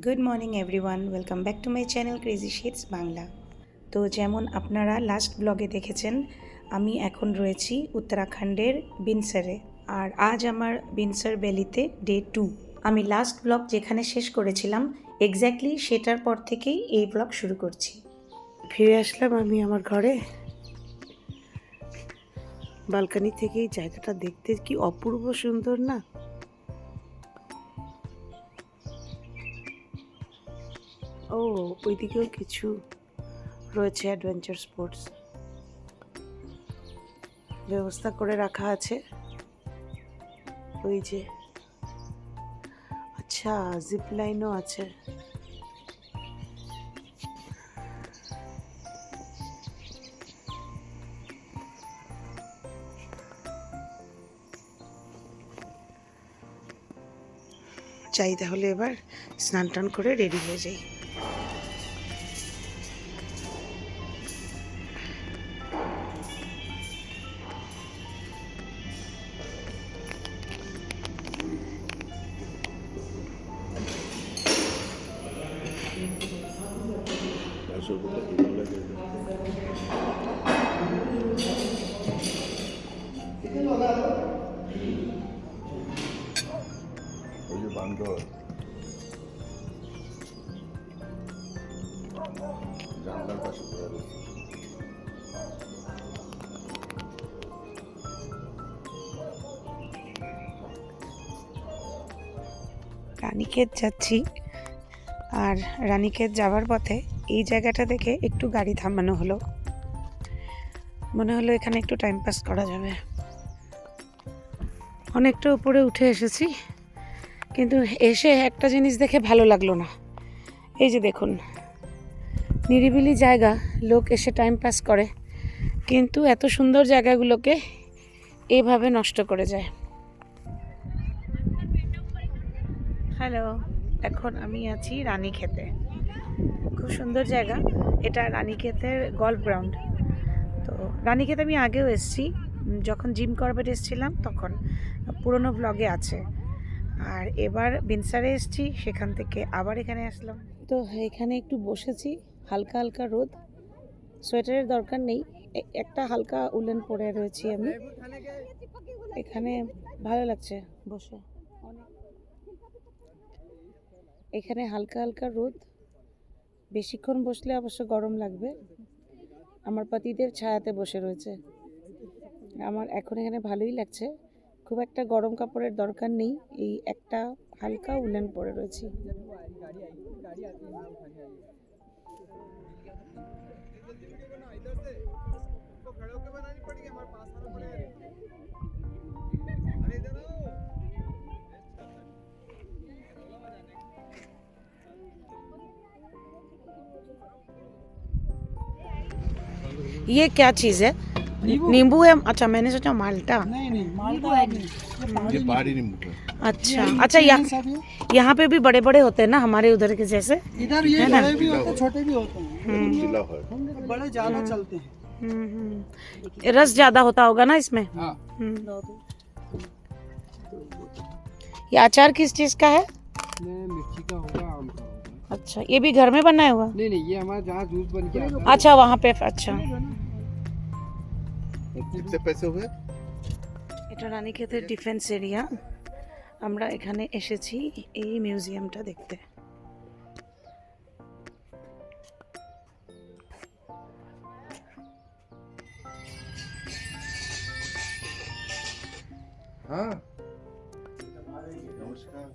Good morning everyone, welcome back to my channel crazy shades Bangla. তো যেমন আপনারা last ব্লগে দেখেছেন, আমি এখন রয়েছি উত্তরাখণ্ডের বিনসরে। আর আজ আমার বিনসর ভ্যালিতে ডে 2। আমি লাস্ট ব্লগ যেখানে শেষ করেছিলাম এক্স্যাক্টলি সেটার পর থেকেই এই ব্লগ শুরু করছি। ফিরে আসলাম আমি আমার ঘরে। বালকানি থেকে এই জায়গাটা দেখতে কি অপূর্ব সুন্দর না? ও, ওইদিকেও কিছু রয়েছে অ্যাডভেঞ্চার স্পোর্টস ব্যবস্থা করে রাখা আছে। ওই যে, আচ্ছা, জিপ লাইনও আছে। চাই তাহলে এবার স্নান টান করে রেডি হয়ে যাই। ওই যে বান্দর জানলার পাশে পড়ে রয়েছে। রানীক্ষেত যাচ্ছি, আর রানীক্ষেত যাওয়ার পথে এই জায়গাটা দেখে একটু গাড়ি থামানো হলো। মনে হলো এখানে একটু টাইম পাস করা যাবে। অনেকটা উপরে উঠে এসেছি, কিন্তু এসে একটা জিনিস দেখে ভালো লাগলো না। এই যে দেখুন, নিরিবিলি জায়গা, লোক এসে টাইম পাস করে, কিন্তু এত সুন্দর জায়গাগুলোকে এইভাবে নষ্ট করে যায়। হ্যালো, এখন আমি আছি রানীক্ষেতে। খুব সুন্দর জায়গা এটা, রানীক্ষেতের গল্ফ গ্রাউন্ড। তো রানীক্ষেতে আমি আগেও এসেছি, যখন জিম করবেট এসেছিলাম তখন, পুরনো ব্লগে আছে। আর এবার বিনসারে এসেছি, সেখান থেকে আবার এখানে আসলাম। তো এখানে একটু বসেছি, হালকা হালকা রোদ, সোয়েটারের দরকার নেই, একটা হালকা উলেন পরে রয়েছি আমি এখানে। ভালো লাগছে বসে, এখানে হালকা হালকা রোদ। বেশিক্ষণ বসলে অবশ্য গরম লাগবে। আমার পতিদেব ছায়াতে বসে রয়েছে, আমার এখন এখানে ভালোই লাগছে। খুব একটা গরম কাপড়ের দরকার নেই, এই একটা হালকা উলেন পরে রয়েছি। ये क्या चीज़ है? नींबू है? अच्छा, मैंने सोचा माल्टा। नहीं माल्टा नहीं, ये पहाड़ी नींबू है। अच्छा अच्छा, यहाँ पे भी बड़े बड़े होते हैं ना, हमारे उधर के जैसे? इधर ये है ना? बड़े भी होते हैं छोटे भी होते हैं, जिला है। बड़े ज्यादा चलते हैं। रस ज़्यादा होता होगा ना इसमें। हाँ ये अचार किस चीज़ का है? मिर्ची का होगा, आम का होगा। अच्छा, ये भी घर में बनाया हुआ? नहीं ये हमारा जहाँ जूस बन के आता अच्छा, वहाँ पे। अच्छा, कितने पैसे हुए? এটা রানীক্ষেতের ডিফেন্স এরিয়া। আমরা এখানে এসেছি এই মিউজিয়ামটা দেখতে। हाँ, नमस्कार।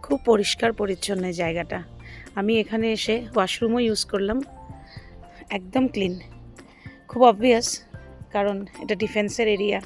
খুব পরিষ্কার পরিচ্ছন্ন এই জায়গাটা। আমি এখানে এসে ওয়াশরুমও ইউজ করলাম, একদম ক্লিন। খুব অবভিয়াস, কারণ এটা ডিফেন্সের এরিয়া।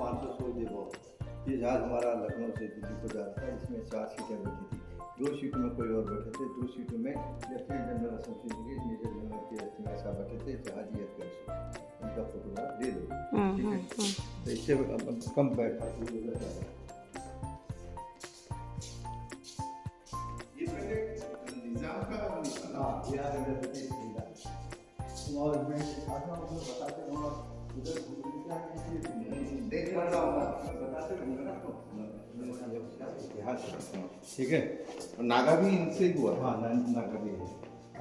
500 देखो ये जहाज हमारा लखनऊ से दिल्ली को जा रहा था, इसमें 4 सीटें बैठी थी। 2 सीटों में कोई और बैठे थे, 2 सीटों में lieutenant general Asam Singh major general K Singh साहब बैठे थे। जहाज ये इनका फोटोग्राफ ले लो, ठीक है? तो इससे कम बैठा ये पहले निजाम का हाँ बिहार में और मैं आता हूँ बताते रहूँगा उधर देख रहा हूँ बताते रहूँगा ना ठीक है। और नागा भी इनसे ही हुआ। हाँ नागा भी है।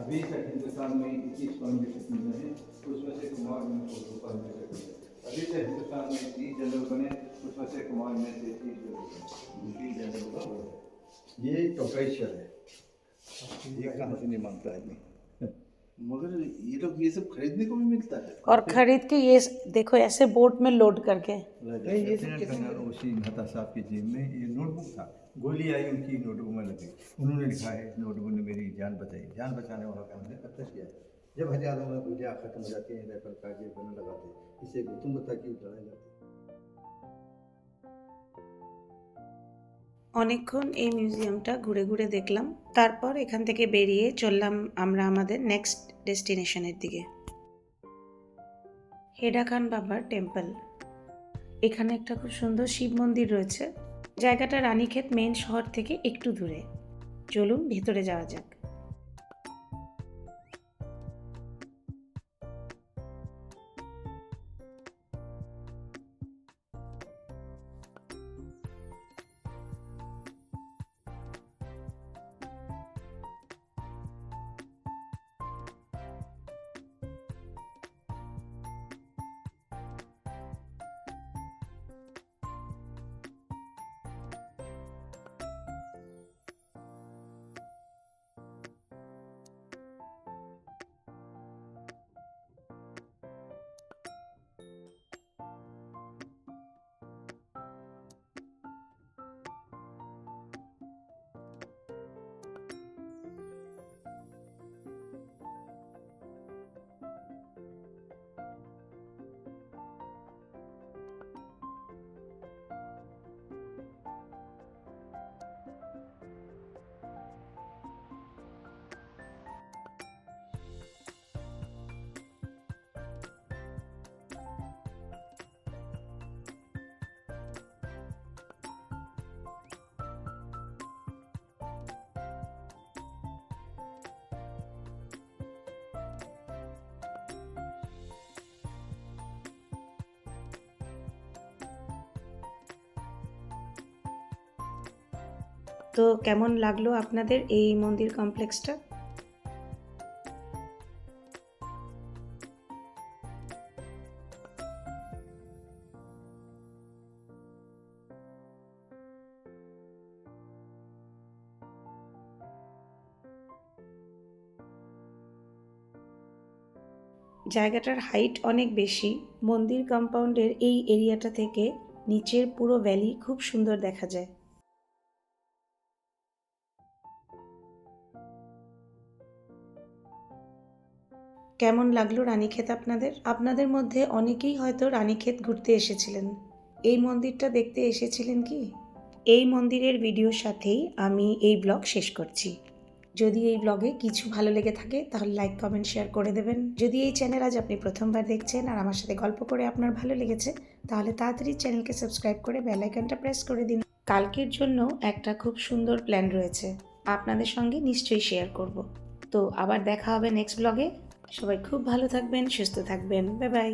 अभी तक हिंदुस्तान में 21 परमिशन है, उसमें से कुमार में परमिशन है। अभी तक हिंदुस्तान में 30 जनरल बने, उसमें से कुमार में से 30 जनरल बने। ये प्रोफेसर है, ये कहाँ से नहीं मानता है? मगर ये लोग ये सब खरीदने को भी मिलता है। और खरीद के ये देखो ऐसे बोट में लोड करके। नहीं ये सब कितने उसी मेहता साहब की जेब में ये नोटबुक था, गोली आई उनकी नोटबुक में लगी, उन्होंने लिखा है नोटबुक ने मेरी जान बचाई। जान बचाने वाला काम है कब तक किया है? जब हजारों में गुलियाँ खत्म हो जाती हैं, राइफल का जेब में लगाते, इसे गुतुम बता की लड़ाई जाती है। অনেকক্ষণ এই মিউজিয়ামটা ঘুরে ঘুরে দেখলাম, তারপর এখান থেকে বেরিয়ে চললাম আমরা আমাদের নেক্সট ডেস্টিনেশনের দিকে। হেডা খান বাবার টেম্পল, এখানে একটা খুব সুন্দর শিব মন্দির রয়েছে। জায়গাটা রানীক্ষেত মেন শহর থেকে একটু দূরে। চলুন ভেতরে যাওয়া যাক। তো কেমন লাগলো আপনাদের এই মন্দির কমপ্লেক্সটা? জায়গাটার হাইট অনেক বেশি। মন্দির কম্পাউন্ডের এই এরিয়াটা থেকে নিচের পুরো ভ্যালি খুব সুন্দর দেখা যায়। কেমন লাগলো রানীক্ষেত আপনাদের? আপনাদের মধ্যে অনেকেই হয়তো রানীক্ষেত ঘুরতে এসেছিলেন। এই মন্দিরটা দেখতে এসেছিলেন কি? এই মন্দিরের ভিডিওর সাথেই আমি এই ব্লগ শেষ করছি। যদি এই ব্লগে কিছু ভালো লেগে থাকে তাহলে লাইক কমেন্ট শেয়ার করে দেবেন। যদি এই চ্যানেল আজ আপনি প্রথমবার দেখছেন আর আমার সাথে গল্প করে আপনার ভালো লেগেছে তাহলে তাড়াতাড়ি চ্যানেলকে সাবস্ক্রাইব করে বেল আইকনটা প্রেস করে দিন। কালকের জন্য একটা খুব সুন্দর প্ল্যান রয়েছে, আপনাদের সঙ্গে নিশ্চয়ই শেয়ার করব। তো আবার দেখা হবে নেক্সট ব্লগে। সবাই খুব ভালো থাকবেন, সুস্থ থাকবেন। Bye bye.